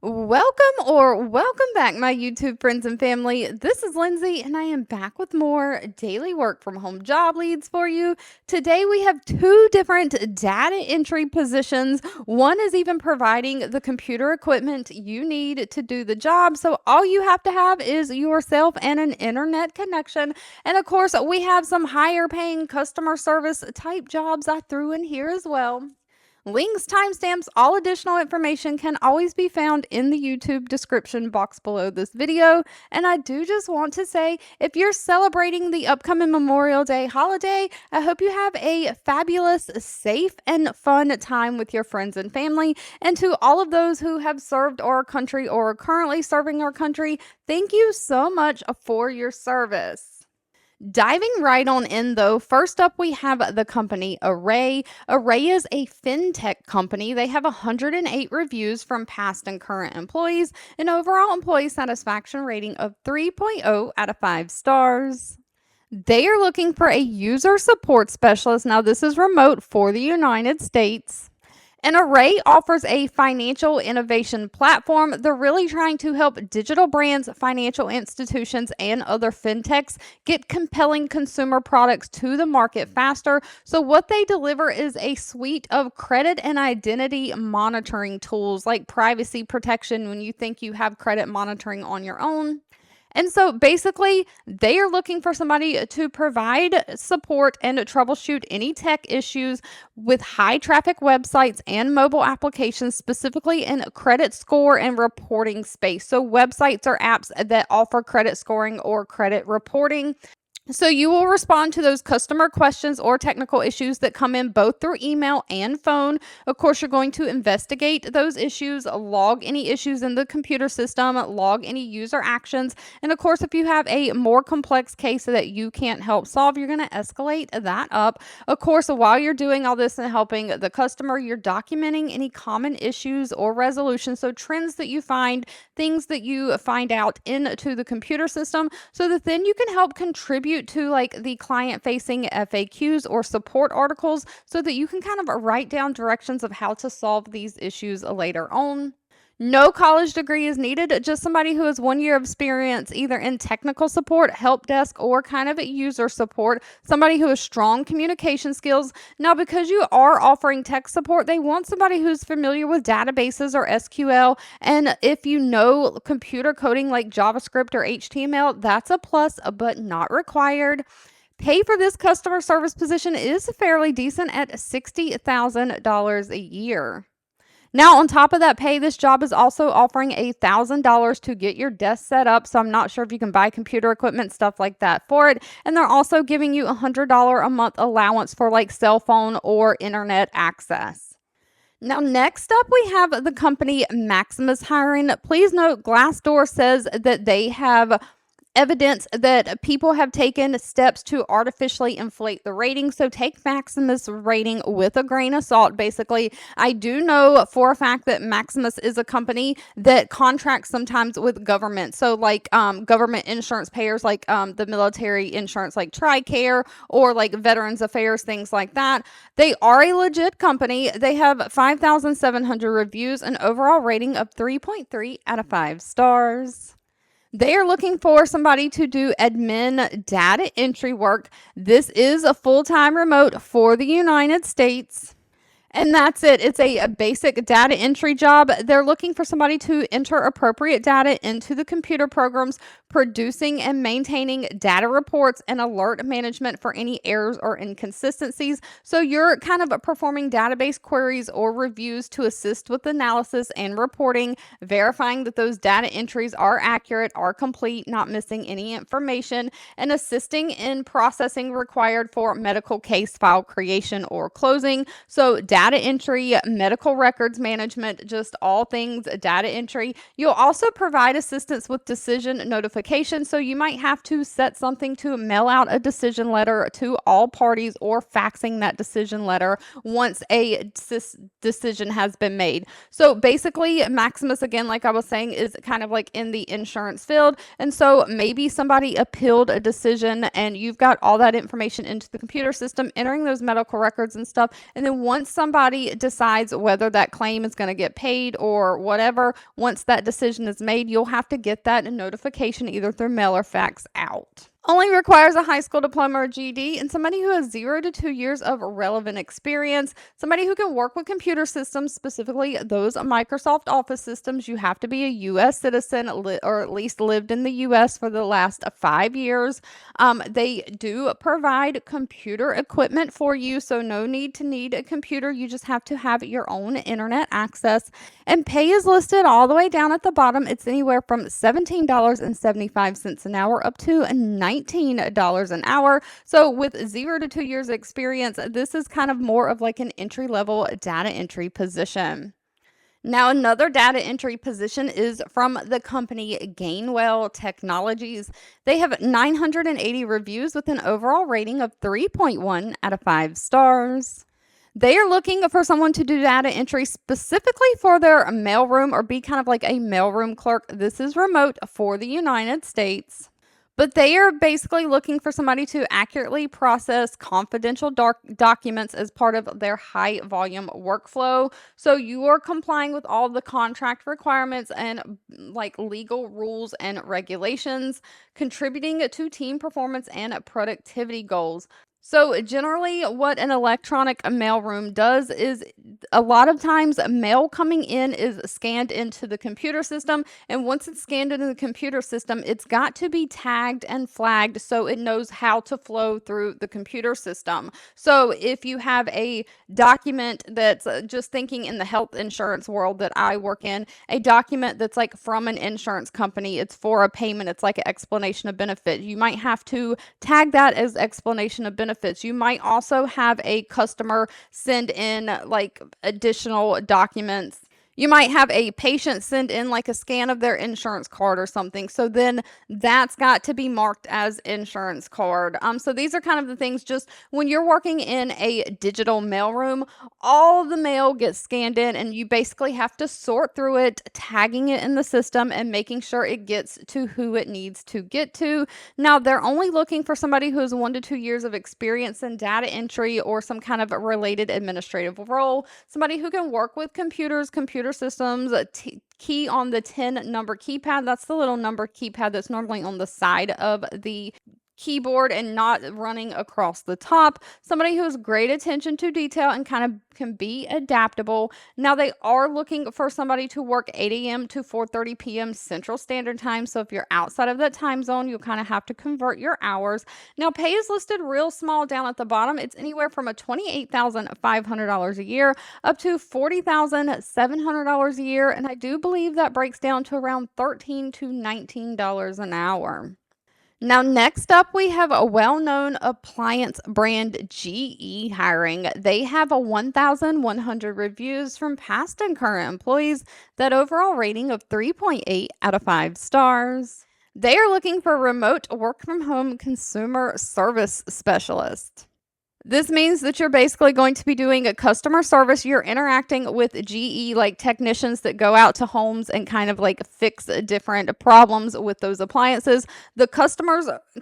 Welcome back, my YouTube friends and family. This is Lindsay, and I am back with more daily work from home job leads for you. Today, we have two different data entry positions. One is even providing the computer equipment you need to do the job. So, all you have to have is yourself and an internet connection. And of course, we have some higher paying customer service type jobs I threw in here as well. Links, timestamps, all additional information can always be found in the YouTube description box below this video. And I do just want to say, if you're celebrating the upcoming Memorial Day holiday, I hope you have a fabulous, safe, and fun time with your friends and family. And to all of those who have served our country or are currently serving our country, thank you so much for your service. Diving right on in though, first up we have the company Array. Array is a fintech company. They have 108 reviews from past and current employees, an overall employee satisfaction rating of 3.0 out of 5 stars. They are looking for a user support specialist. Now, this is remote for the United States. And Array offers a financial innovation platform. They're really trying to help digital brands, financial institutions, and other fintechs get compelling consumer products to the market faster. So, what they deliver is a suite of credit and identity monitoring tools like privacy protection when you think you have credit monitoring on your own. And so basically, they are looking for somebody to provide support and troubleshoot any tech issues with high traffic websites and mobile applications, specifically in credit score and reporting space. So, websites or apps that offer credit scoring or credit reporting. So you will respond to those customer questions or technical issues that come in both through email and phone. Of course, you're going to investigate those issues, log any issues in the computer system, log any user actions. And of course, if you have a more complex case that you can't help solve, you're going to escalate that up. Of course, while you're doing all this and helping the customer, you're documenting any common issues or resolutions. So trends that you find, things that you find out into the computer system, so that then you can help contribute to like the client facing FAQs or support articles so that you can kind of write down directions of how to solve these issues later on. No college degree is needed, just somebody who has 1 year of experience either in technical support, help desk, or kind of user support, somebody who has strong communication skills. Now, because you are offering tech support, they want somebody who's familiar with databases or SQL. And if you know computer coding like JavaScript or HTML, that's a plus, but not required. Pay for this customer service position is fairly decent at $60,000 a year. Now, on top of that pay, this job is also offering $1,000 to get your desk set up. So I'm not sure if you can buy computer equipment, stuff like that for it. And they're also giving you $100 a month allowance for like cell phone or internet access. Now, next up, we have the company Maximus hiring. Please note, Glassdoor says that they have evidence that people have taken steps to artificially inflate the rating. So take Maximus rating with a grain of salt. Basically, I do know for a fact that Maximus is a company that contracts sometimes with government. So like government insurance payers, like the military insurance, like TRICARE, or like Veterans Affairs, things like that. They are a legit company. They have 5,700 reviews, an overall rating of 3.3 out of 5 stars. They are looking for somebody to do admin data entry work. This is a full-time remote for the United States. And that's it. It's a basic data entry job. They're looking for somebody to enter appropriate data into the computer programs, producing and maintaining data reports and alert management for any errors or inconsistencies. So you're kind of performing database queries or reviews to assist with analysis and reporting, verifying that those data entries are accurate, are complete, not missing any information, and assisting in processing required for medical case file creation or closing. So data entry, medical records management, just all things data entry. You'll also provide assistance with decision notification. So you might have to set something to mail out a decision letter to all parties or faxing that decision letter once a decision has been made. So basically, Maximus, again, like I was saying, is kind of like in the insurance field. And so maybe somebody appealed a decision and you've got all that information into the computer system, entering those medical records and stuff. And then once somebody somebody decides whether that claim is going to get paid or whatever, once that decision is made, you'll have to get that notification either through mail or fax out. Only requires a high school diploma or GED and somebody who has 0 to 2 years of relevant experience, somebody who can work with computer systems, specifically those Microsoft Office systems. You have to be a U.S. citizen or at least lived in the U.S. for the last 5 years. They do provide computer equipment for you, so no need to need a computer. You just have to have your own internet access. And pay is listed all the way down at the bottom. It's anywhere from $17.75 an hour up to $19 an hour. So with 0 to 2 years experience, this is kind of more of like an entry level data entry position. Now, another data entry position is from the company Gainwell Technologies. They have 980 reviews with an overall rating of 3.1 out of 5 stars. They are looking for someone to do data entry specifically for their mailroom or be kind of like a mailroom clerk. This is remote for the United States. But they are basically looking for somebody to accurately process confidential documents as part of their high volume workflow. So you are complying with all the contract requirements and like legal rules and regulations, contributing to team performance and productivity goals. So generally what an electronic mailroom does is a lot of times mail coming in is scanned into the computer system, and once it's scanned into the computer system, it's got to be tagged and flagged so it knows how to flow through the computer system. So if you have a document that's just thinking in the health insurance world that I work in, a document that's like from an insurance company, it's for a payment, it's like an explanation of benefit. You might have to tag that as explanation of benefits. You might also have a customer send in like additional documents. You might have a patient send in like a scan of their insurance card or something. So then that's got to be marked as insurance card. So these are kind of the things, just when you're working in a digital mailroom, all the mail gets scanned in and you basically have to sort through it, tagging it in the system and making sure it gets to who it needs to get to. Now, they're only looking for somebody who has 1 to 2 years of experience in data entry or some kind of related administrative role, somebody who can work with computer systems, key on the 10 number keypad. That's the little number keypad that's normally on the side of the keyboard and not running across the top. Somebody who has great attention to detail and kind of can be adaptable. Now, they are looking for somebody to work 8 a.m. to 4:30 p.m. Central Standard Time. So if you're outside of that time zone, you'll kind of have to convert your hours. Now, pay is listed real small down at the bottom. It's anywhere from a $28,500 a year up to $40,700 a year. And I do believe that breaks down to around $13 to $19 an hour. Now, next up, we have a well-known appliance brand, GE, hiring. They have a 1,100 reviews from past and current employees, that overall rating of 3.8 out of 5 stars. They are looking for a remote work from home consumer service specialist. This means that you're basically going to be doing a customer service. You're interacting with GE, like technicians that go out to homes and kind of like fix different problems with those appliances. The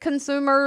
consumer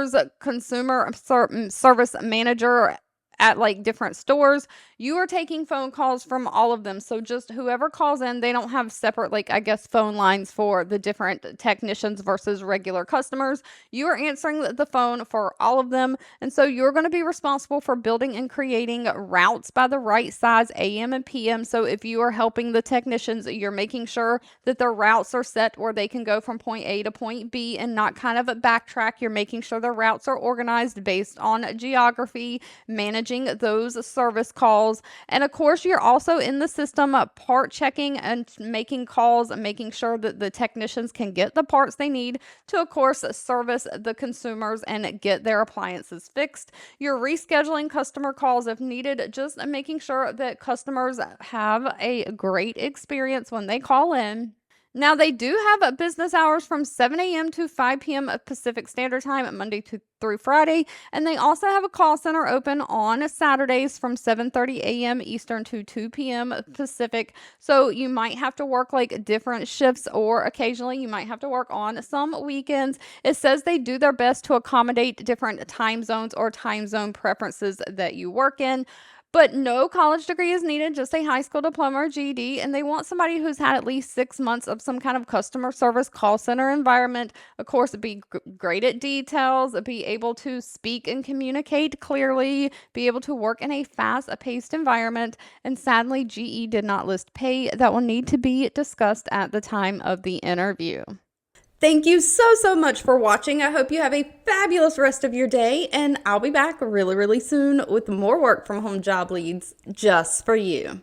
service manager at like different stores, you are taking phone calls from all of them. So just whoever calls in, they don't have separate, like, I guess, phone lines for the different technicians versus regular customers. You are answering the phone for all of them. And so you're going to be responsible for building and creating routes by the right size, AM and PM. So if you are helping the technicians, you're making sure that their routes are set where they can go from point A to point B and not kind of backtrack. You're making sure their routes are organized based on geography, managing those service calls. And of course, you're also in the system part checking and making calls and making sure that the technicians can get the parts they need to, of course, service the consumers and get their appliances fixed. You're rescheduling customer calls if needed, just making sure that customers have a great experience when they call in. Now, they do have business hours from 7 a.m. to 5 p.m. Pacific Standard Time, Monday through Friday. And they also have a call center open on Saturdays from 7:30 a.m. Eastern to 2 p.m. Pacific. So you might have to work like different shifts, or occasionally you might have to work on some weekends. It says they do their best to accommodate different time zones or time zone preferences that you work in. But no college degree is needed, just a high school diploma or GED. And they want somebody who's had at least 6 months of some kind of customer service call center environment. Of course, be great at details, be able to speak and communicate clearly, be able to work in a fast-paced environment. And sadly, GE did not list pay that will need to be discussed at the time of the interview. Thank you so much for watching. I hope you have a fabulous rest of your day, and I'll be back really soon with more work from home job leads just for you.